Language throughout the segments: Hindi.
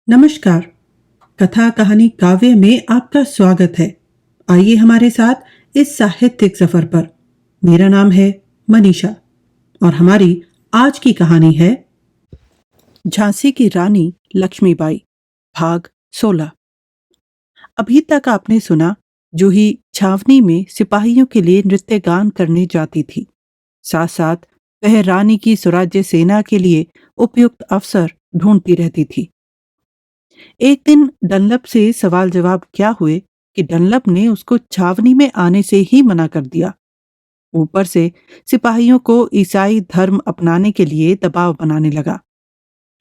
नमस्कार। कथा कहानी काव्य में आपका स्वागत है। आइए हमारे साथ इस साहित्यिक सफर पर। मेरा नाम है मनीषा और हमारी आज की कहानी है झांसी की रानी लक्ष्मीबाई, भाग 16। अभी तक आपने सुना जूही छावनी में सिपाहियों के लिए नृत्य गान करने जाती थी। साथ साथ वह रानी की स्वराज्य सेना के लिए उपयुक्त अवसर ढूंढती रहती थी। एक दिन डनलप से सवाल जवाब क्या हुए कि डनलप ने उसको छावनी में आने से ही मना कर दिया। ऊपर से सिपाहियों को ईसाई धर्म अपनाने के लिए दबाव बनाने लगा।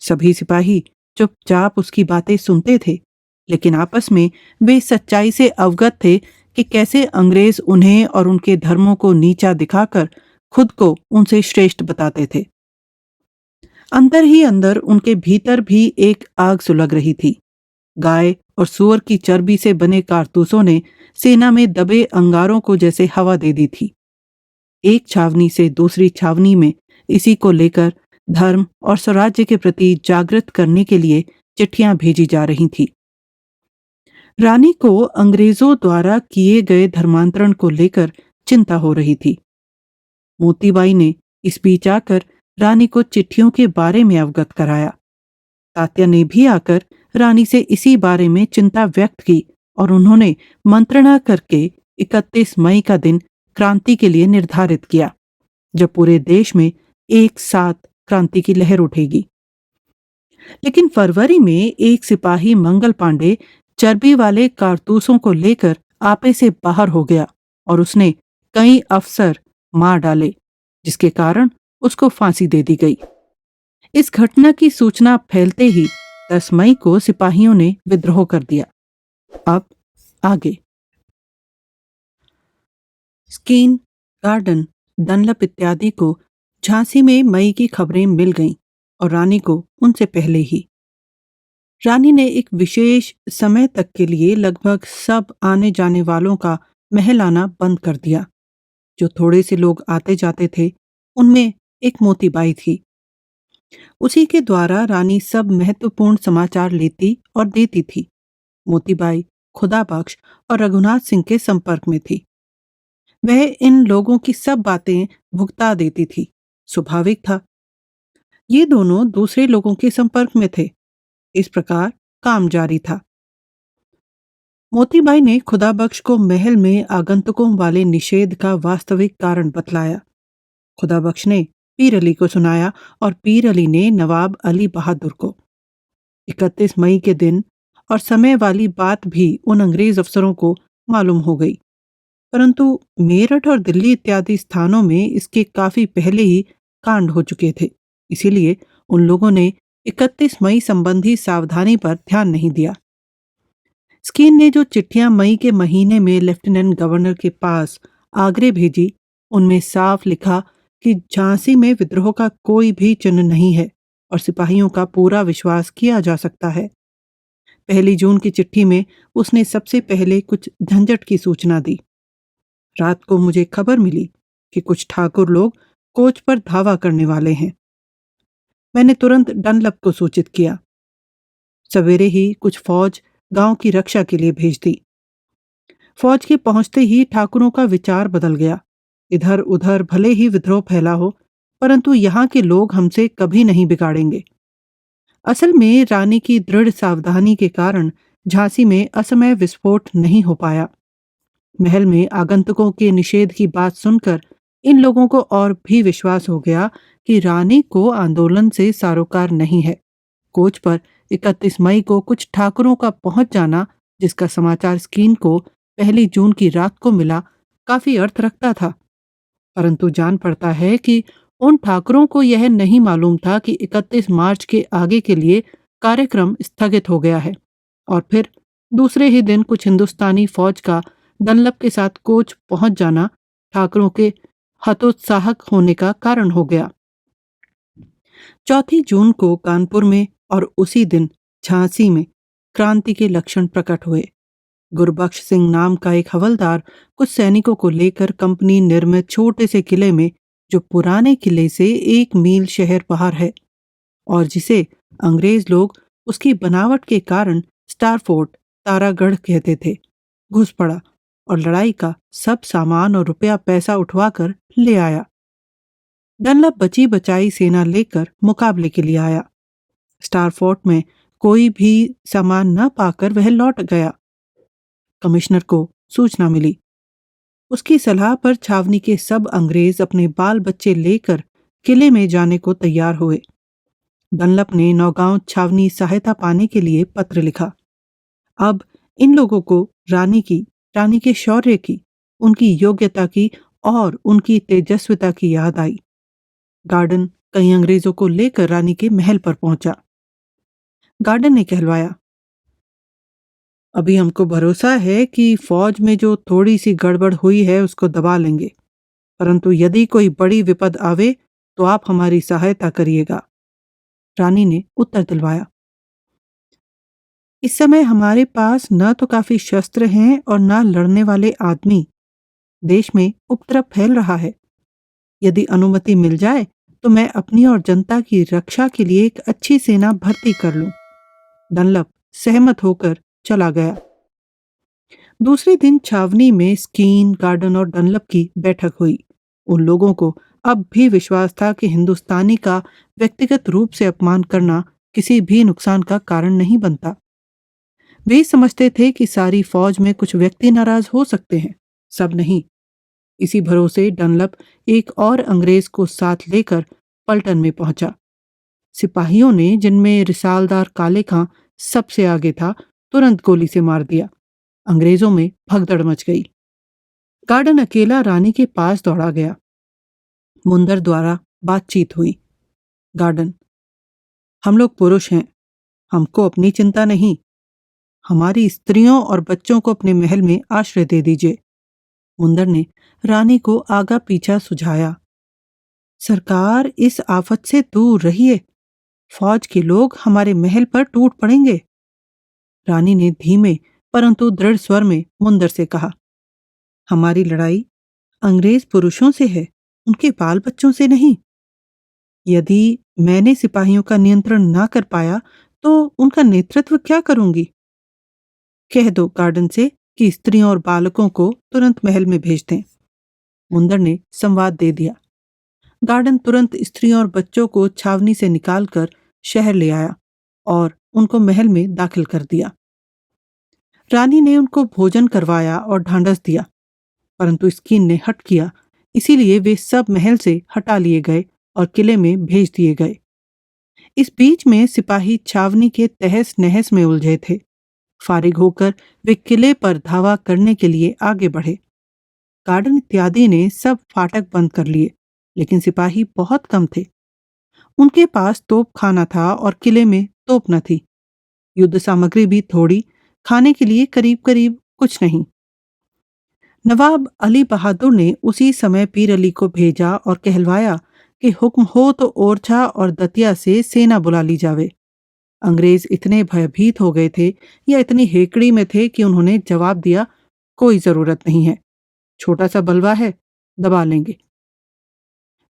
सभी सिपाही चुपचाप उसकी बातें सुनते थे, लेकिन आपस में वे सच्चाई से अवगत थे कि कैसे अंग्रेज उन्हें और उनके धर्मों को नीचा दिखाकर खुद को उनसे श्रेष्ठ बताते थे। अंदर ही अंदर उनके भीतर भी एक आग सुलग रही थी। गाय और सूअर की चर्बी से बने कारतूसों ने सेना में दबे अंगारों को जैसे हवा दे दी थी। एक छावनी से दूसरी छावनी में इसी को लेकर धर्म और स्वराज्य के प्रति जागृत करने के लिए चिट्ठियां भेजी जा रही थी। रानी को अंग्रेजों द्वारा किए गए धर्मांतरण को लेकर चिंता हो रही थी। मोतीबाई ने इस बीच आकर रानी को चिट्ठियों के बारे में अवगत कराया। तात्या ने भी आकर रानी से इसी बारे में चिंता व्यक्त की और उन्होंने मंत्रणा करके 31 मई का दिन क्रांति के लिए निर्धारित किया, जब पूरे देश में एक साथ क्रांति की लहर उठेगी। लेकिन फरवरी में एक सिपाही मंगल पांडे चर्बी वाले कारतूसों को लेकर आपे से बाहर हो गया और उसने कई अफसर मार डाले, जिसके कारण उसको फांसी दे दी गई। इस घटना की सूचना फैलते ही 10 मई को सिपाहियों ने विद्रोह कर दिया। अब आगे। स्कीन, गार्डन, डनलप इत्यादि को झांसी में मई की खबरें मिल गईं और रानी को उनसे पहले ही। रानी ने एक विशेष समय तक के लिए लगभग सब आने जाने वालों का महल आना बंद कर दिया। जो थोड़े से लोग आते जाते थे, उनमें एक मोतीबाई थी। उसी के द्वारा रानी सब महत्वपूर्ण समाचार लेती और देती थी। मोतीबाई खुदाबख्श और रघुनाथ सिंह के संपर्क में थी। वह इन लोगों की सब बातें भुगता देती थी। स्वाभाविक था, ये दोनों दूसरे लोगों के संपर्क में थे। इस प्रकार काम जारी था। मोतीबाई ने खुदाबख्श को महल में आगंतुकों वाले निषेध का वास्तविक कारण बतलाया। खुदाबख्श ने पीर अली को सुनाया और पीर अली ने नवाब अली बहादुर को। 31 मई के दिन और समय वाली बात भी उन अंग्रेज अफसरों को मालूम हो गई, परंतु मेरठ और दिल्ली इत्यादि स्थानों में इसके काफी पहले ही कांड हो चुके थे। इसीलिए उन लोगों ने 31 मई संबंधी सावधानी पर ध्यान नहीं दिया। स्कीन ने जो चिट्ठियां मई के महीने में लेफ्टिनेंट गवर्नर के पास आगरे भेजी, उनमें साफ लिखा कि झांसी में विद्रोह का कोई भी चिन्ह नहीं है और सिपाहियों का पूरा विश्वास किया जा सकता है। 1 जून की चिट्ठी में उसने सबसे पहले कुछ झंझट की सूचना दी। रात को मुझे खबर मिली कि कुछ ठाकुर लोग कोच पर धावा करने वाले हैं। मैंने तुरंत डनलप को सूचित किया। सवेरे ही कुछ फौज गांव की रक्षा के लिए भेज दी। फौज के पहुंचते ही ठाकुरों का विचार बदल गया। इधर उधर भले ही विद्रोह फैला हो, परंतु यहाँ के लोग हमसे कभी नहीं बिगाड़ेंगे। असल में रानी की दृढ़ सावधानी के कारण झांसी में असमय विस्फोट नहीं हो पाया। महल में आगंतुकों के निषेध की बात सुनकर इन लोगों को और भी विश्वास हो गया कि रानी को आंदोलन से सारोकार नहीं है। कोच पर 31 मई को कुछ ठाकुरों का पहुंच जाना, जिसका समाचार स्कीन को 1 जून की रात को मिला, काफी अर्थ रखता था। परंतु जान पड़ता है कि उन ठाकुरों को यह नहीं मालूम था कि 31 मार्च के आगे के लिए कार्यक्रम स्थगित हो गया है और फिर दूसरे ही दिन कुछ हिंदुस्तानी फौज का डनलप के साथ कोच पहुंच जाना ठाकुरों के हतोत्साहक होने का कारण हो गया। 4 जून को कानपुर में और उसी दिन झांसी में क्रांति के लक्षण प्रकट हुए। गुरबख्श सिंह नाम का एक हवलदार कुछ सैनिकों को लेकर कंपनी निर्मित छोटे से किले में, जो पुराने किले से 1 मील शहर बाहर है और जिसे अंग्रेज लोग उसकी बनावट के कारण स्टार फोर्ट, तारागढ़ कहते थे, घुस पड़ा और लड़ाई का सब सामान और रुपया पैसा उठवाकर ले आया। डनलप बची बचाई सेना लेकर मुकाबले के लिए आया। स्टार फोर्ट में कोई भी सामान न पाकर वह लौट गया। कमिश्नर को सूचना मिली। उसकी सलाह पर छावनी के सब अंग्रेज अपने बाल बच्चे लेकर किले में जाने को तैयार हुए। डनलप ने नौगांव छावनी सहायता पाने के लिए पत्र लिखा। अब इन लोगों को रानी के शौर्य की, उनकी योग्यता की और उनकी तेजस्विता की याद आई। गार्डन कई अंग्रेजों को लेकर रानी के महल पर पहुंचा। गार्डन ने कहलवाया, अभी हमको भरोसा है कि फौज में जो थोड़ी सी गड़बड़ हुई है उसको दबा लेंगे, परंतु यदि कोई बड़ी विपद आवे तो आप हमारी सहायता करिएगा। रानी ने उत्तर दिलवाया, इस समय हमारे पास न तो काफी शस्त्र हैं और न लड़ने वाले आदमी। देश में उपद्रव फैल रहा है। यदि अनुमति मिल जाए तो मैं अपनी और जनता की रक्षा के लिए एक अच्छी सेना भर्ती कर लूं। डनलप सहमत होकर चला गया। दूसरे दिन छावनी में स्कीन, गार्डन और डनलप की बैठक हुई। उन लोगों को अब भी विश्वास था कि हिंदुस्तानी का व्यक्तिगत रूप से अपमान करना किसी भी नुकसान का कारण नहीं बनता। वे समझते थे कि सारी फौज में कुछ व्यक्ति नाराज हो सकते हैं, सब नहीं। इसी भरोसे डनलप एक और अंग्रेज को साथ लेकर पलटन में पहुंचा। सिपाहियों ने, जिनमें रिसालदार काले खां सबसे आगे था, तुरंत गोली से मार दिया। अंग्रेजों में भगदड़ मच गई। गार्डन अकेला रानी के पास दौड़ा गया। मुंदर द्वारा बातचीत हुई। गार्डन, हम लोग पुरुष हैं, हमको अपनी चिंता नहीं। हमारी स्त्रियों और बच्चों को अपने महल में आश्रय दे दीजिए। मुंदर ने रानी को आगा पीछा सुझाया। सरकार, इस आफत से दूर रहिए, फौज के लोग हमारे महल पर टूट पड़ेंगे। रानी ने धीमे परंतु दृढ़ स्वर में मुंदर से कहा, हमारी लड़ाई अंग्रेज पुरुषों से है, उनके बाल बच्चों से नहीं। यदि मैंने सिपाहियों का नियंत्रण ना कर पाया तो उनका नेतृत्व क्या करूंगी? कह दो गार्डन से कि स्त्रियों और बालकों को तुरंत महल में भेज दें। मुंदर ने संवाद दे दिया। गार्डन तुरंत स्त्रियों और बच्चों को छावनी से निकालकर शहर ले आया और उनको महल में दाखिल कर दिया। रानी ने उनको भोजन करवाया और ढांढस दिया, परंतु स्कीन ने हट किया, इसीलिए वे सब महल से हटा लिए गए और किले में भेज दिए गए। इस बीच में सिपाही छावनी के तहस नहस में उलझे थे। फारिग होकर वे किले पर धावा करने के लिए आगे बढ़े। गार्डन इत्यादि ने सब फाटक बंद कर लिए, लेकिन सिपाही बहुत कम थे। उनके पास तोप खाना था और किले में तोप न थी। युद्ध सामग्री भी थोड़ी, खाने के लिए करीब करीब कुछ नहीं। नवाब अली बहादुर ने उसी समय पीर अली को भेजा और कहलवाया कि हुक्म हो तो ओरछा और दतिया से सेना बुला ली जावे। अंग्रेज इतने भयभीत हो गए थे या इतनी हेकड़ी में थे कि उन्होंने जवाब दिया, कोई जरूरत नहीं है, छोटा सा बलवा है, दबा लेंगे।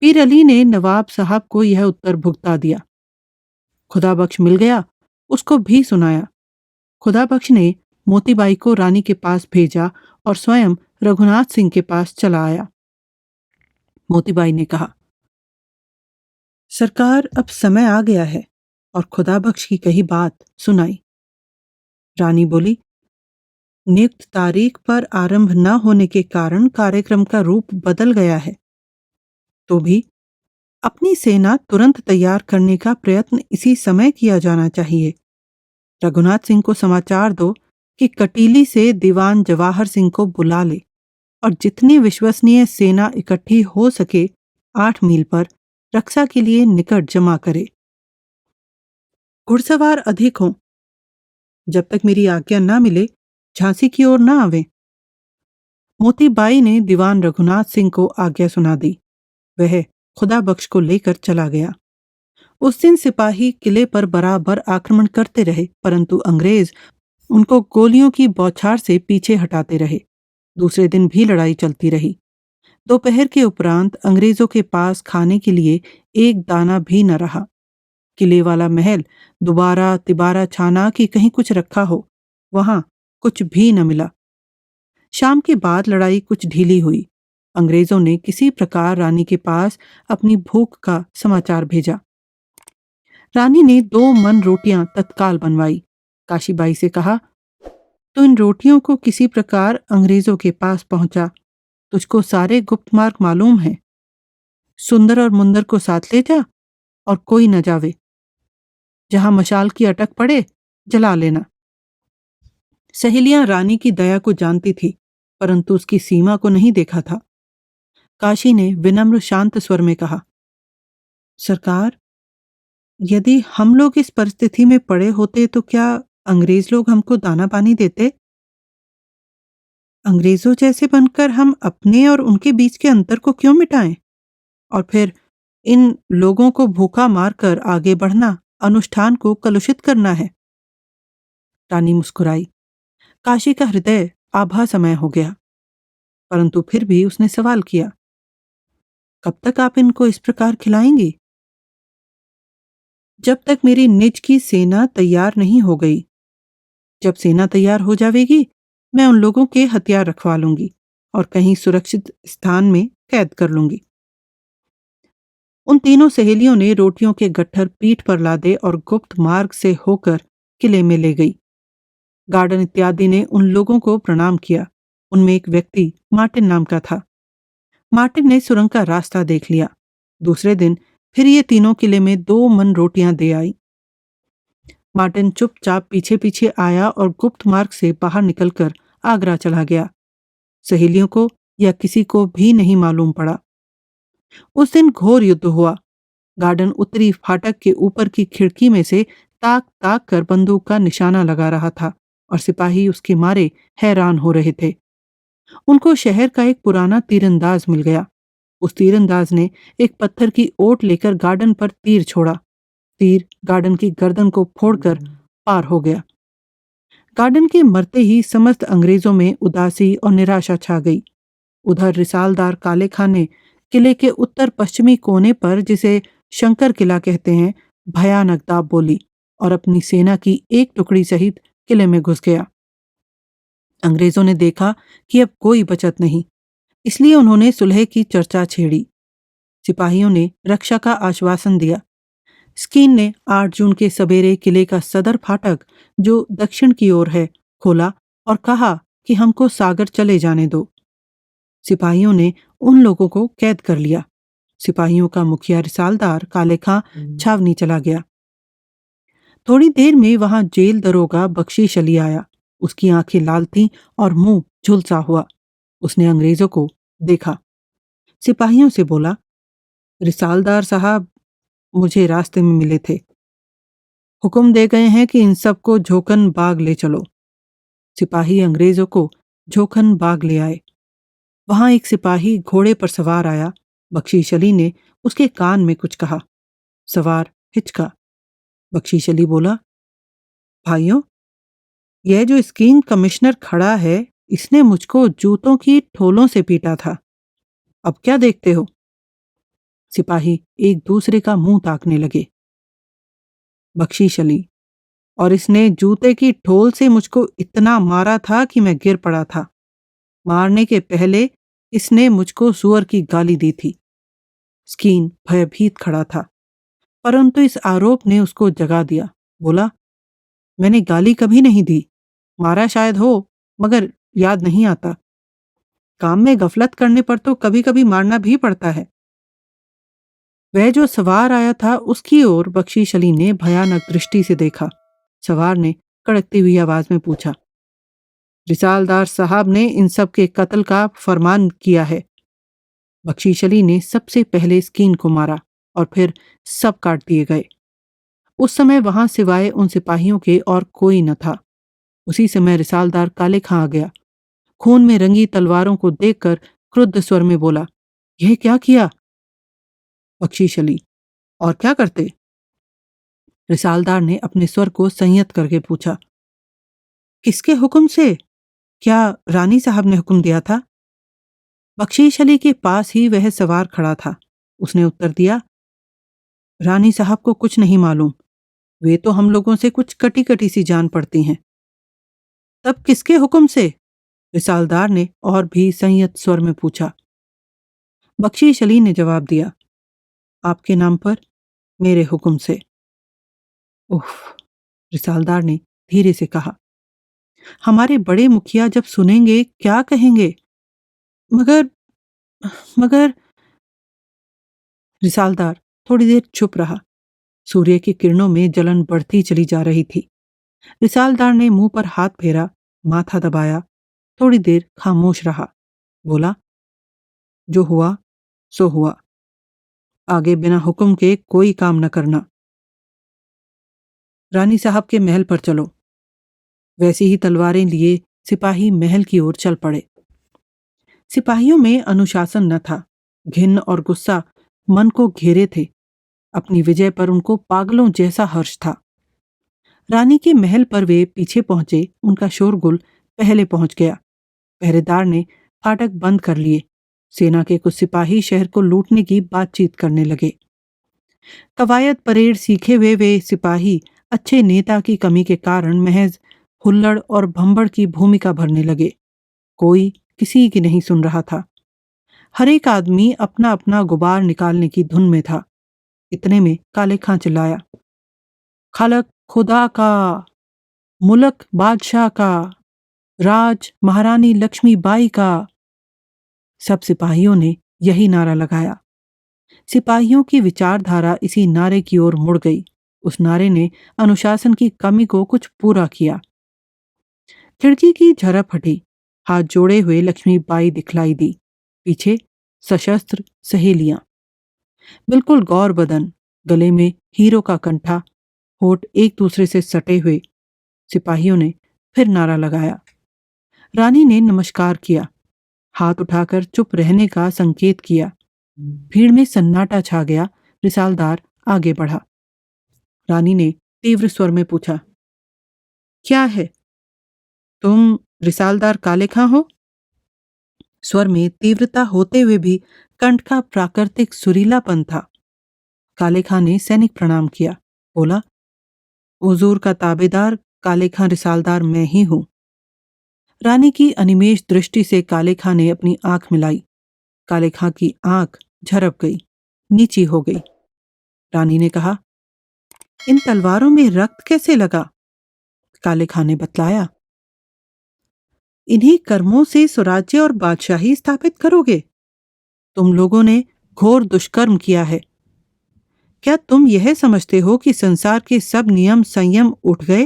पीर अली ने नवाब साहब को यह उत्तर भुगता दिया। खुदा बख्श मिल गया, उसको भी सुनाया। खुदा बख्श ने मोतीबाई को रानी के पास भेजा और स्वयं रघुनाथ सिंह के पास चला आया। मोतीबाई ने कहा, सरकार, अब समय आ गया है, और खुदा बख्श की कही बात सुनाई। रानी बोली, नियुक्त तारीख पर आरंभ न होने के कारण कार्यक्रम का रूप बदल गया है। तो भी अपनी सेना तुरंत तैयार करने का प्रयत्न इसी समय किया जाना चाहिए। रघुनाथ सिंह को समाचार दो कि कटीली से दीवान जवाहर सिंह को बुला ले और जितनी विश्वसनीय सेना इकट्ठी हो सके 8 मील पर रक्षा के लिए निकट जमा करे। घुड़सवार अधिक हों। जब तक मेरी आज्ञा न मिले झांसी की ओर न आवे। मोतीबाई ने दीवान रघुनाथ सिंह को आज्ञा सुना दी। वह खुदा बख्श को लेकर चला गया। उस दिन सिपाही किले पर बराबर आक्रमण करते रहे, परंतु अंग्रेज उनको गोलियों की बौछार से पीछे हटाते रहे। दूसरे दिन भी लड़ाई चलती रही। दोपहर के उपरांत अंग्रेजों के पास खाने के लिए एक दाना भी न रहा। किले वाला महल दोबारा तिबारा छाना कि कहीं कुछ रखा हो, वहां कुछ भी न मिला। शाम के बाद लड़ाई कुछ ढीली हुई। अंग्रेजों ने किसी प्रकार रानी के पास अपनी भूख का समाचार भेजा। रानी ने 2 मन रोटियां तत्काल बनवाई। काशीबाई से कहा, तो इन रोटियों को किसी प्रकार अंग्रेजों के पास पहुंचा। तुझको सारे गुप्त मार्ग मालूम है। सुंदर और मुंदर को साथ ले जा और कोई न जावे। जहां मशाल की अटक पड़े जला लेना। सहेलियां रानी की दया को जानती थी, परंतु उसकी सीमा को नहीं देखा था। काशी ने विनम्र शांत स्वर में कहा, सरकार, यदि हम लोग इस परिस्थिति में पड़े होते तो क्या अंग्रेज लोग हमको दाना पानी देते? अंग्रेजों जैसे बनकर हम अपने और उनके बीच के अंतर को क्यों मिटाएं? और फिर इन लोगों को भूखा मारकर आगे बढ़ना, अनुष्ठान को कलुषित करना है। रानी मुस्कुराई। काशी का हृदय आभा समय हो गया, परंतु फिर भी उसने सवाल किया, कब तक आप इनको इस प्रकार खिलाएंगी? जब तक मेरी निज की सेना तैयार नहीं हो गई। जब सेना तैयार हो जाएगी, मैं उन लोगों के हथियार रखवा लूंगी और कहीं सुरक्षित स्थान में कैद कर लूंगी। उन तीनों सहेलियों ने रोटियों के गट्ठर पीठ पर लादे और गुप्त मार्ग से होकर किले में ले गई। गार्डन इत्यादि ने उन लोगों को प्रणाम किया। उनमें एक व्यक्ति मार्टिन नाम का था। मार्टिन ने सुरंग का रास्ता देख लिया। दूसरे दिन फिर ये तीनों किले में 2 मन रोटियां दे आई। मार्टिन चुपचाप पीछे पीछे आया और गुप्त मार्ग से बाहर निकलकर आगरा चला गया। सहेलियों को या किसी को भी नहीं मालूम पड़ा। उस दिन घोर युद्ध हुआ। गार्डन उत्तरी फाटक के ऊपर की खिड़की में से ताक ताक कर बंदूक का निशाना लगा रहा था और सिपाही उसके मारे हैरान हो रहे थे। उनको शहर का एक पुराना तीरंदाज मिल गया। उस तीरंदाज ने एक पत्थर की ओट लेकर गार्डन पर तीर छोड़ा। तीर गार्डन की गर्दन को फोड़कर पार हो गया। गार्डन के मरते ही समस्त अंग्रेजों में उदासी और निराशा छा गई। उधर रिसालदार काले खान ने किले के उत्तर पश्चिमी कोने पर, जिसे शंकर किला कहते हैं, भयानक दाब बोली और अपनी सेना की एक टुकड़ी सहित किले में घुस गया। अंग्रेजों ने देखा कि अब कोई बचत नहीं, इसलिए उन्होंने सुलह की चर्चा छेड़ी। सिपाहियों ने रक्षा का आश्वासन दिया। स्कीन ने 8 जून के सवेरे किले का सदर फाटक, जो दक्षिण की ओर है, खोला और कहा कि हमको सागर चले जाने दो। सिपाहियों ने उन लोगों को कैद कर लिया। सिपाहियों का मुखिया रिसालदार काले खां छावनी चला गया। थोड़ी देर में वहां जेल दरोगा बख्शीश अली आया। उसकी आंखें लाल थीं और मुंह झुलसा हुआ। उसने अंग्रेजों को देखा। सिपाहियों से बोला, रिसालदार साहब मुझे रास्ते में मिले थे। हुक्म दे गए हैं कि इन सबको झोकन बाग ले चलो। सिपाही अंग्रेजों को झोकन बाग ले आए। वहां एक सिपाही घोड़े पर सवार आया। बख्शीश अली ने उसके कान में कुछ कहा। सवार हिचका। बख्शीश अली बोला, भाइयों, यह जो स्कीन कमिश्नर खड़ा है, इसने मुझको जूतों की ठोलों से पीटा था। अब क्या देखते हो? सिपाही एक दूसरे का मुंह ताकने लगे। बख्शीश अली, और इसने जूते की ठोल से मुझको इतना मारा था कि मैं गिर पड़ा था। मारने के पहले इसने मुझको सुअर की गाली दी थी। स्कीन भयभीत खड़ा था, परंतु इस आरोप ने उसको जगा दिया। बोला, मैंने गाली कभी नहीं दी। मारा शायद हो, मगर याद नहीं आता। काम में गफलत करने पर तो कभी कभी मारना भी पड़ता है। वह जो सवार आया था, उसकी ओर बख्शीश अली ने भयानक दृष्टि से देखा। सवार ने कड़कती हुई आवाज में पूछा, रिसालदार साहब ने इन सब के कत्ल का फरमान किया है। बख्शीश अली ने सबसे पहले स्कीन को मारा और फिर सब काट दिए गए। उस समय वहां सिवाय उन सिपाहियों के और कोई न था। उसी समय रिसालदार काले खां आ गया। खून में रंगी तलवारों को देखकर क्रुद्ध स्वर में बोला, यह क्या किया? बख्शीश अली, और क्या करते? रिसालदार ने अपने स्वर को संयत करके पूछा, किसके हुक्म से? क्या रानी साहब ने हुक्म दिया था? बख्शीश अली के पास ही वह सवार खड़ा था। उसने उत्तर दिया, रानी साहब को कुछ नहीं मालूम। वे तो हम लोगों से कुछ कटी कटी सी जान पड़ती हैं। तब किसके हुक्म से? रिसालदार ने और भी संयत स्वर में पूछा। बख्शीश अली ने जवाब दिया, आपके नाम पर, मेरे हुक्म से। उफ! रिसालदार ने धीरे से कहा, हमारे बड़े मुखिया जब सुनेंगे क्या कहेंगे? मगर मगर रिसालदार थोड़ी देर चुप रहा। सूर्य की किरणों में जलन बढ़ती चली जा रही थी। रिसालदार ने मुंह पर हाथ फेरा, माथा दबाया, थोड़ी देर खामोश रहा। बोला, जो हुआ सो हुआ। आगे बिना हुक्म के कोई काम न करना। रानी साहब के महल पर चलो। वैसी ही तलवारें लिए सिपाही महल की ओर चल पड़े। सिपाहियों में अनुशासन न था। घिन और गुस्सा मन को घेरे थे। अपनी विजय पर उनको पागलों जैसा हर्ष था। रानी के महल पर वे पीछे पहुंचे, उनका शोरगुल पहले पहुंच गया। पहरेदार ने फाटक बंद कर लिए। सेना के कुछ सिपाही शहर को लूटने की बातचीत करने लगे। कवायद परेड सीखे हुए वे सिपाही अच्छे नेता की कमी के कारण महज हुल्लड़ और भंबड़ की भूमिका भरने लगे। कोई किसी की नहीं सुन रहा था। हर एक आदमी अपना अपना गुबार निकालने की धुन में था। इतने में काले खां चिल्लाया, खालक खुदा का, मुल्क बादशाह का, राज महारानी लक्ष्मीबाई का। सब सिपाहियों ने यही नारा लगाया। सिपाहियों की विचारधारा इसी नारे की ओर मुड़ गई। उस नारे ने अनुशासन की कमी को कुछ पूरा किया। खिड़की की झरप हटी। हाथ जोड़े हुए लक्ष्मीबाई दिखलाई दी। पीछे सशस्त्र सहेलियां, बिल्कुल गौर बदन, गले में हीरो का कंठा, होठ एक दूसरे से सटे हुए। सिपाहियों ने फिर नारा लगाया। रानी ने नमस्कार किया, हाथ उठाकर चुप रहने का संकेत किया। भीड़ में सन्नाटा छा गया। रिसालदार आगे बढ़ा। रानी ने तीव्र स्वर में पूछा, क्या है? तुम रिसालदार काले खां हो? स्वर में तीव्रता होते हुए भी कंठ का प्राकृतिक सुरीलापन था। काले खां ने सैनिक प्रणाम किया। बोला, हुजूर का ताबेदार काले खां रिसालदार मैं ही हूं। रानी की अनिमेष दृष्टि से काले खां ने अपनी आंख मिलाई। काले खां की आंख झरप गई, नीची हो गई। रानी ने कहा, इन तलवारों में रक्त कैसे लगा? काले खां ने बतलाया, इन्हीं कर्मों से स्वराज्य और बादशाही स्थापित करोगे? तुम लोगों ने घोर दुष्कर्म किया है। क्या तुम यह समझते हो कि संसार के सब नियम संयम उठ गए?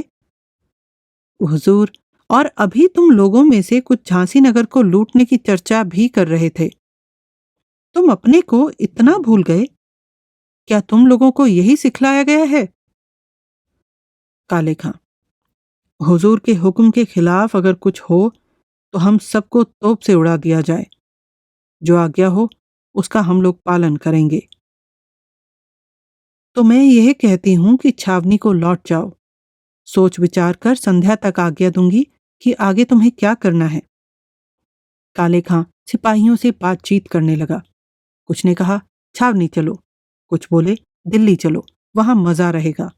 हुजूर, और अभी तुम लोगों में से कुछ झांसी नगर को लूटने की चर्चा भी कर रहे थे। तुम अपने को इतना भूल गए? क्या तुम लोगों को यही सिखलाया गया है? काले खां, हुजूर के हुक्म के खिलाफ अगर कुछ हो तो हम सबको तोप से उड़ा दिया जाए। जो आज्ञा हो उसका हम लोग पालन करेंगे। तो मैं यह कहती हूं कि छावनी को लौट जाओ। सोच विचार कर संध्या तक आज्ञा दूंगी कि आगे तुम्हें क्या करना है। काले खां सिपाहियों से बातचीत करने लगा। कुछ ने कहा, छावनी चलो। कुछ बोले, दिल्ली चलो, वहां मजा रहेगा।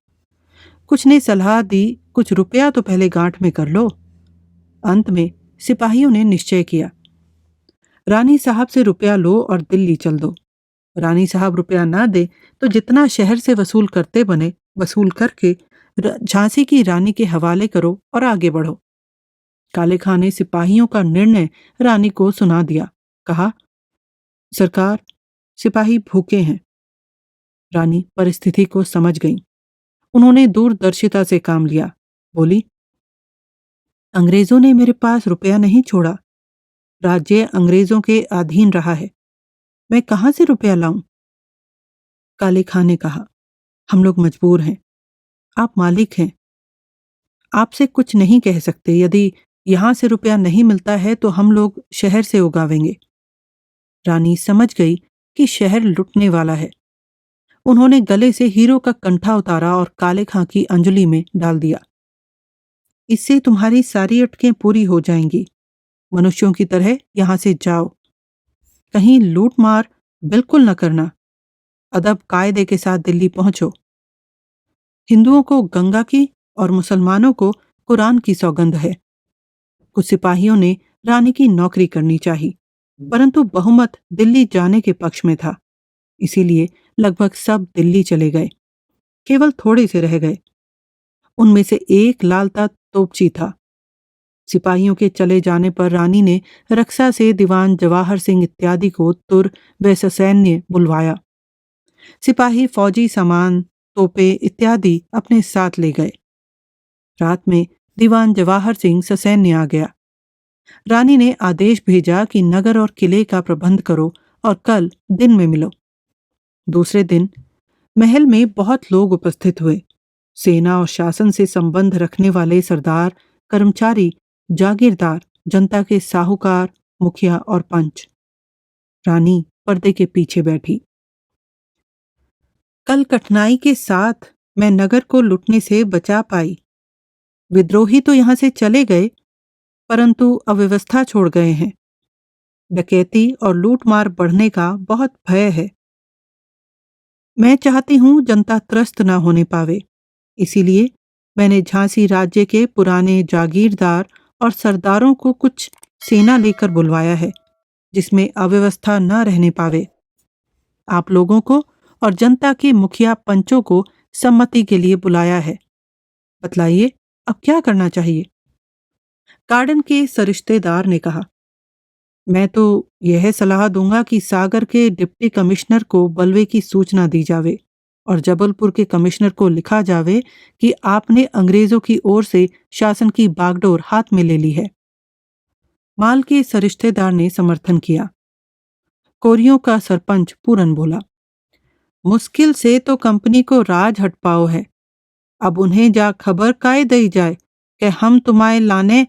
कुछ ने सलाह दी, कुछ रुपया तो पहले गांठ में कर लो। अंत में सिपाहियों ने निश्चय किया, रानी साहब से रुपया लो और दिल्ली चल दो। रानी साहब रुपया ना दे तो जितना शहर से वसूल करते बने वसूल करके झांसी की रानी के हवाले करो और आगे बढ़ो। काले खां ने सिपाहियों का निर्णय रानी को सुना दिया। कहा, सरकार, सिपाही भूखे हैं। रानी परिस्थिति को समझ गई। उन्होंने दूरदर्शिता से काम लिया। बोली, अंग्रेजों ने मेरे पास रुपया नहीं छोड़ा। राज्य अंग्रेजों के अधीन रहा है। मैं कहां से रुपया लाऊं? काले खां ने कहा, हम लोग मजबूर हैं। आप मालिक हैं। आपसे कुछ नहीं कह सकते। यदि यहां से रुपया नहीं मिलता है तो हम लोग शहर से उगावेंगे। रानी समझ गई कि शहर लुटने वाला है। उन्होंने गले से हीरो का कंठा उतारा और काले खां की अंजलि में डाल दिया। इससे तुम्हारी सारी अटकें पूरी हो जाएंगी। मनुष्यों की तरह यहां से जाओ। कहीं लूट मार बिल्कुल न करना। अदब कायदे के साथ दिल्ली पहुंचो। हिंदुओं को गंगा की और मुसलमानों को कुरान की सौगंध है। कुछ सिपाहियों ने रानी की नौकरी करनी चाहिए, परंतु बहुमत दिल्ली जाने के पक्ष में था। इसीलिए लगभग सब दिल्ली चले गए। केवल थोड़े से रह गए। उनमें से एक लालता तोपची था। सिपाहियों के चले जाने पर रानी ने रक्षा से दीवान जवाहर सिंह इत्यादि को तुर व ससैन्य बुलवाया। सिपाही फौजी सामान, तोपे इत्यादि अपने साथ ले गए। रात में दीवान जवाहर सिंह ससैन्य आ गया। रानी ने आदेश भेजा कि नगर और किले का प्रबंध करो और कल दिन में मिलो। दूसरे दिन महल में बहुत लोग उपस्थित हुए। सेना और शासन से संबंध रखने वाले सरदार, कर्मचारी, जागीरदार, जनता के साहूकार, मुखिया और पंच। रानी पर्दे के पीछे बैठी। कल कठिनाई के साथ मैं नगर को लुटने से बचा पाई। विद्रोही तो यहां से चले गए, परंतु अव्यवस्था छोड़ गए हैं। डकैती और लूटमार बढ़ने का बहुत भय है। मैं चाहती हूं जनता त्रस्त न होने पावे। इसीलिए मैंने झांसी राज्य के पुराने जागीरदार और सरदारों को कुछ सेना लेकर बुलवाया है, जिसमें अव्यवस्था न रहने पावे। आप लोगों को और जनता के मुखिया पंचों को सम्मति के लिए बुलाया है। बतलाइए अब क्या करना चाहिए? गार्डन के सरिश्तेदार ने कहा, मैं तो यह सलाह दूंगा कि सागर के डिप्टी कमिश्नर को बलवे की सूचना दी जावे और जबलपुर के कमिश्नर को लिखा जावे कि आपने अंग्रेजों की ओर से शासन की बागडोर हाथ में ले ली है। माल के सरिश्तेदार ने समर्थन किया। कोरियों का सरपंच पूरन बोला, मुश्किल से तो कंपनी को राज हट पाओ है। अब उन्हें जा खबर काहे दई जाए कि हम तुम्हारे लाने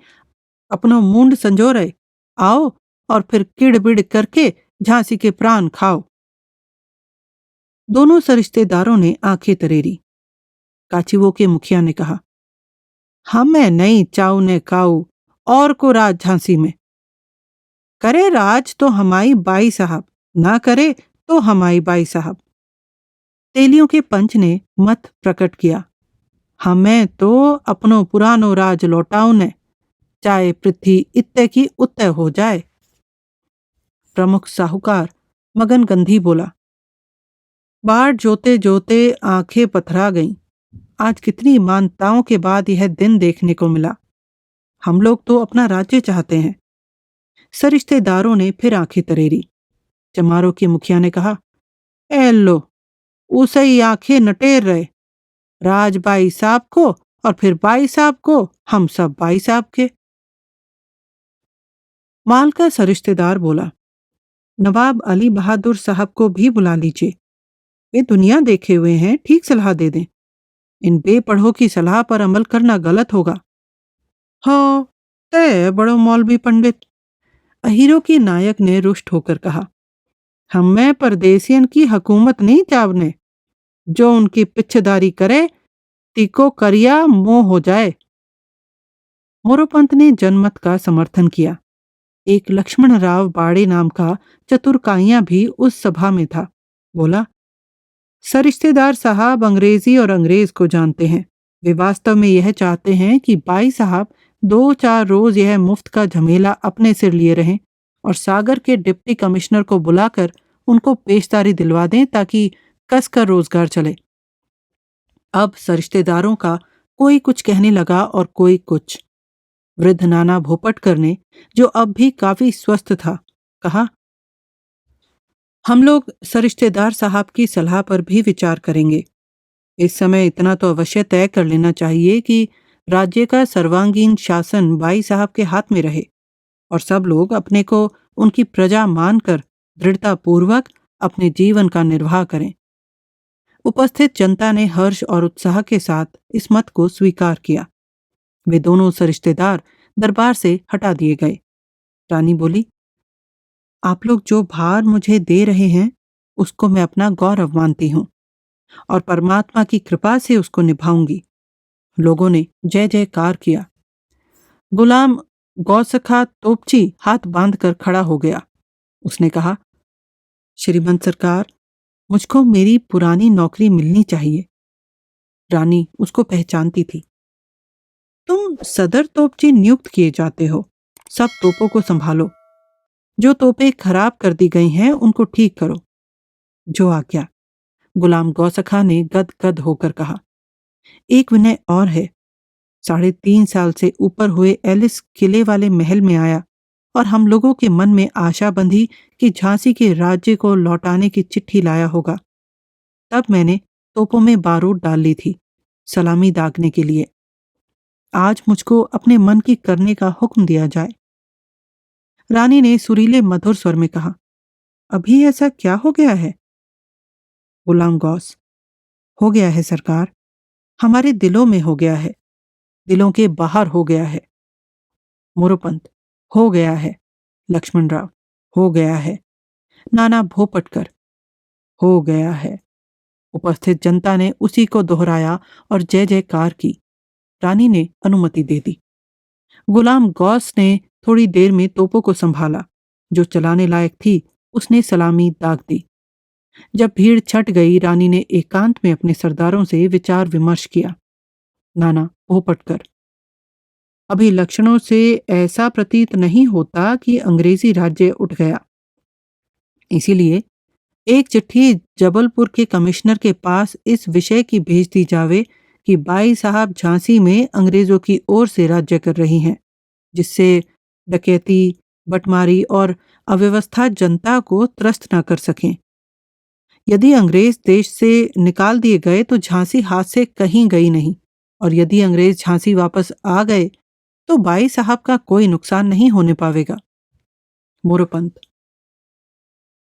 अपनो मुंड संजो रहे, आओ और फिर किड़बिड़ करके झांसी के प्राण खाओ। दोनों सरिश्तेदारों ने आंखें तरेरी। काचीवो के मुखिया ने कहा, हमें नहीं चाऊ ने काऊ और को राज झांसी में। करे राज तो हमारी बाई साहब, ना करे तो हमारी बाई साहब। तेलियों के पंच ने मत प्रकट किया, हमें तो अपनो पुरानो राज लौटाओ ने, चाहे पृथ्वी इत्ते की उत्ते हो जाए। प्रमुख साहूकार मगन गंधी बोला, बाढ़ जोते जोते आंखें पथरा गईं। आज कितनी मानताओं के बाद यह दिन देखने को मिला। हम लोग तो अपना राज्य चाहते हैं। सरिश्तेदारों ने फिर आंखें तरेरी। चमारों के मुखिया ने कहा, ए लो, उसे ही आंखें नटेर रहे, राज बाई साहब को और फिर बाई साहब को, हम सब बाई साहब के। माल का सरिश्तेदार बोला, नवाब अली बहादुर साहब को भी बुला लीजिए। वे दुनिया देखे हुए हैं, ठीक सलाह दे दें। इन बेपढ़ों की सलाह पर अमल करना गलत होगा। हाँ, तय बड़ो मौलवी पंडित, अहीरों की नायक ने रुष्ट होकर कहा, हमें परदेसियन की हुकूमत नहीं चावने। जो उनकी पिछदारी करे तिको करिया मोह हो जाए। मोरोपंत ने जनमत का समर्थन किया। एक लक्ष्मण राव बाड़े नाम का चतुरकाइयां भी उस सभा में था। बोला, सरिश्तेदार साहब अंग्रेजी और अंग्रेज को जानते हैं। वे वास्तव में यह चाहते हैं कि बाई साहब 2-4 रोज यह मुफ्त का झमेला अपने सिर लिए रहें और सागर के डिप्टी कमिश्नर को बुलाकर उनको पेशदारी दिलवा दें ताकि कसकर रोजगार चले। अब सरिश्तेदारों का कोई कुछ कहने लगा और कोई कुछ। वृद्ध नाना भोपटकर ने, जो अब भी काफी स्वस्थ था, कहा, हम लोग सरिश्तेदार साहब की सलाह पर भी विचार करेंगे। इस समय इतना तो अवश्य तय कर लेना चाहिए कि राज्य का सर्वांगीण शासन बाई साहब के हाथ में रहे और सब लोग अपने को उनकी प्रजा मानकर दृढ़तापूर्वक अपने जीवन का निर्वाह करें। उपस्थित जनता ने हर्ष और उत्साह के साथ इस मत को स्वीकार किया। वे दोनों सरिश्तेदार दरबार से हटा दिए गए। रानी बोली, आप लोग जो भार मुझे दे रहे हैं उसको मैं अपना गौरव मानती हूं और परमात्मा की कृपा से उसको निभाऊंगी। लोगों ने जय जयकार किया। गुलाम गौसखा तोपची हाथ बांधकर खड़ा हो गया। उसने कहा, श्रीमंत सरकार, मुझको मेरी पुरानी नौकरी मिलनी चाहिए। रानी उसको पहचानती थी। तुम सदर तोपची नियुक्त किए जाते हो। सब तोपों को संभालो। जो तोपें खराब कर दी गई हैं उनको ठीक करो। जो आज्ञा। गुलाम गौसखा ने गदगद होकर कहा। एक विनय और है। 3.5 साल से ऊपर हुए एलिस किले वाले महल में आया और हम लोगों के मन में आशा बंधी कि झांसी के राज्य को लौटाने की चिट्ठी लाया होगा। तब मैंने तोपों में बारूद डाल ली थी, सलामी दागने के लिए। आज मुझको अपने मन की करने का हुक्म दिया जाए। रानी ने सुरीले मधुर स्वर में कहा। अभी ऐसा क्या हो गया है? गुलाम गौस। हो गया है सरकार। हमारे दिलों में हो गया है, दिलों के बाहर हो गया है। मोरोपंत। हो गया है। लक्ष्मण राव। हो गया है। नाना भोपटकर। हो गया है। उपस्थित जनता ने उसी को दोहराया और जय जयकार की। रानी ने अनुमति दे दी। गुलाम गौस ने थोड़ी देर में तोपों को संभाला। जो चलाने लायक थी उसने सलामी दाग दी। जब भीड़ छट गई, रानी ने एकांत में अपने सरदारों से विचार विमर्श किया। नाना भोपटकर। अभी लक्षणों से ऐसा प्रतीत नहीं होता कि अंग्रेजी राज्य उठ गया। इसीलिए एक चिट्ठी जबलपुर के कमिश्नर के पास इस विषय की भेज दी जावे कि बाई साहब झांसी में अंग्रेजों की ओर से राज्य कर रही हैं, जिससे डकैती, बटमारी और अव्यवस्था जनता को त्रस्त न कर सकें। यदि अंग्रेज देश से निकाल दिए गए तो झांसी हाथ से कहीं गई नहीं, और यदि अंग्रेज झांसी वापस आ गए तो बाई साहब का कोई नुकसान नहीं होने पावेगा। मोरोपंत।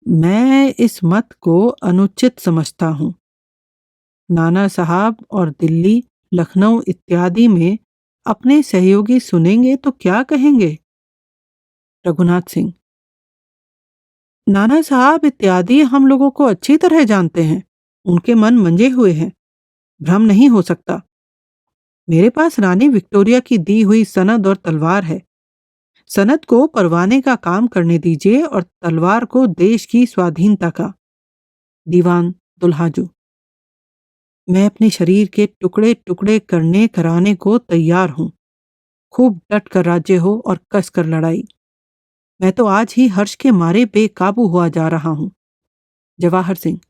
मैं इस मत को अनुचित समझता हूँ। नाना साहब और दिल्ली, लखनऊ इत्यादि में अपने सहयोगी सुनेंगे तो क्या कहेंगे? रघुनाथ सिंह। नाना साहब इत्यादि हम लोगों को अच्छी तरह जानते हैं। उनके मन मंजे हुए हैं, भ्रम नहीं हो सकता। मेरे पास रानी विक्टोरिया की दी हुई सनद और तलवार है। सनद को परवाने का काम करने दीजिए और तलवार को देश की स्वाधीनता का। दीवान दुल्हाजू। मैं अपने शरीर के टुकड़े टुकड़े करने कराने को तैयार हूं। खूब डट कर राज्य हो और कस कर लड़ाई। मैं तो आज ही हर्ष के मारे बेकाबू हुआ जा रहा हूं। जवाहर सिंह।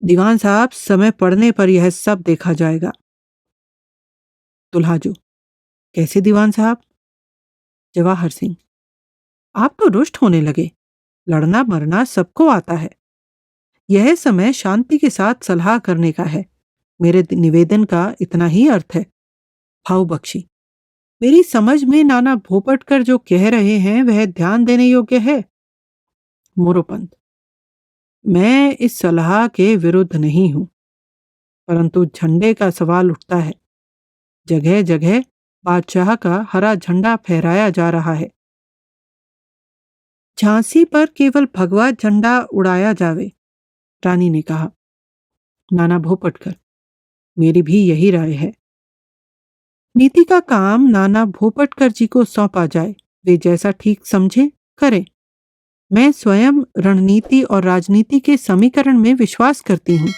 दीवान साहब, समय पड़ने पर यह सब देखा जाएगा। दुल्हाजू। कैसे दीवान साहब? जवाहर सिंह। आप तो रुष्ट होने लगे। लड़ना मरना सबको आता है। यह समय शांति के साथ सलाह करने का है। मेरे निवेदन का इतना ही अर्थ है। भाऊ बख्शी। मेरी समझ में नाना भोपटकर जो कह रहे हैं वह ध्यान देने योग्य है। मोरोपंत। मैं इस सलाह के विरुद्ध नहीं हूं, परंतु झंडे का सवाल उठता है। जगह जगह बादशाह का हरा झंडा फहराया जा रहा है। झांसी पर केवल भगवा झंडा उड़ाया जावे। रानी ने कहा। नाना भोपटकर। मेरी भी यही राय है। नीति का काम नाना भोपटकर जी को सौंपा जाए। वे जैसा ठीक समझे करें। मैं स्वयं रणनीति और राजनीति के समीकरण में विश्वास करती हूँ।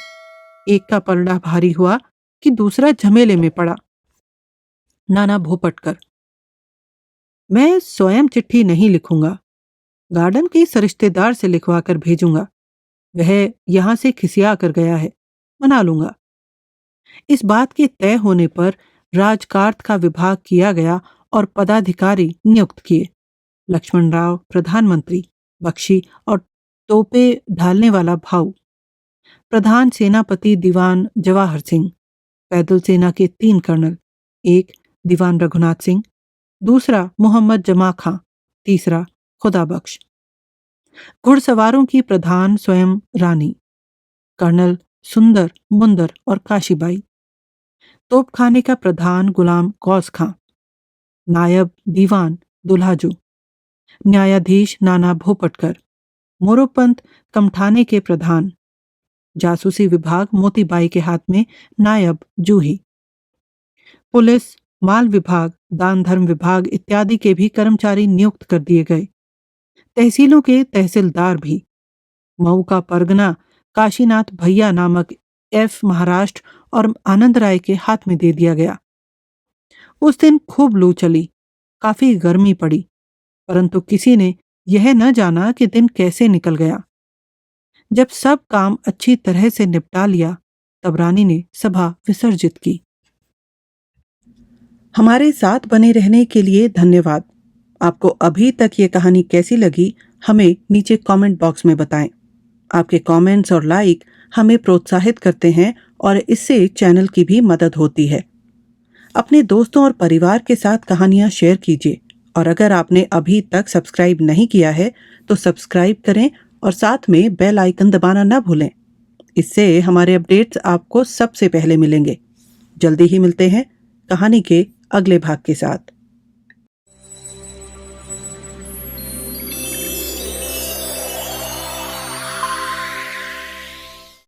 एक का पलड़ा भारी हुआ कि दूसरा झमेले में पड़ा। नाना भोपटकर। मैं स्वयं चिट्ठी नहीं लिखूंगा। गार्डन के सरिश्तेदार से लिखवा कर भेजूंगा। वह यहां से खिसिया कर गया है, मना लूंगा। इस बात के तय होने पर राजकार्त का विभाग किया गया और पदाधिकारी नियुक्त किए। लक्ष्मण राव प्रधानमंत्री, बख्शी और तोपे ढालने वाला भाऊ। प्रधान सेनापति दीवान जवाहर सिंह। पैदल सेना के 3 कर्नल। एक दीवान रघुनाथ सिंह, दूसरा मोहम्मद जमा खां, तीसरा खुदा बख्श। घुड़सवारों की प्रधान स्वयं रानी, कर्नल सुंदर, मुंदर और काशीबाई। तोपखाने का प्रधान गुलाम गौस खां। नायब दीवान दुल्हाजू। न्यायाधीश नाना भोपटकर। मोरोपंत कमठाने के प्रधान। जासूसी विभाग मोतीबाई के हाथ में नायब जूही। पुलिस, माल विभाग, दान धर्म विभाग इत्यादि के भी कर्मचारी नियुक्त कर दिए गए। तहसीलों के तहसीलदार भी। मऊ का परगना काशीनाथ भैया नामक एफ महाराष्ट्र और आनंद राय के हाथ में दे दिया गया। उस दिन खूब लू चली, काफी गर्मी पड़ी, परंतु किसी ने यह न जाना कि दिन कैसे निकल गया। जब सब काम अच्छी तरह से निपटा लिया, तब रानी ने सभा विसर्जित की। हमारे साथ बने रहने के लिए धन्यवाद। आपको अभी तक ये कहानी कैसी लगी, हमें नीचे कमेंट बॉक्स में बताएं। आपके कमेंट्स और लाइक हमें प्रोत्साहित करते हैं और इससे चैनल की भी मदद होती है। अपने दोस्तों और परिवार के साथ कहानियां शेयर कीजिए और अगर आपने अभी तक सब्सक्राइब नहीं किया है तो सब्सक्राइब करें और साथ में बेल आइकन दबाना ना भूलें। इससे हमारे अपडेट्स आपको सबसे पहले मिलेंगे। जल्दी ही मिलते हैं कहानी के अगले भाग के साथ।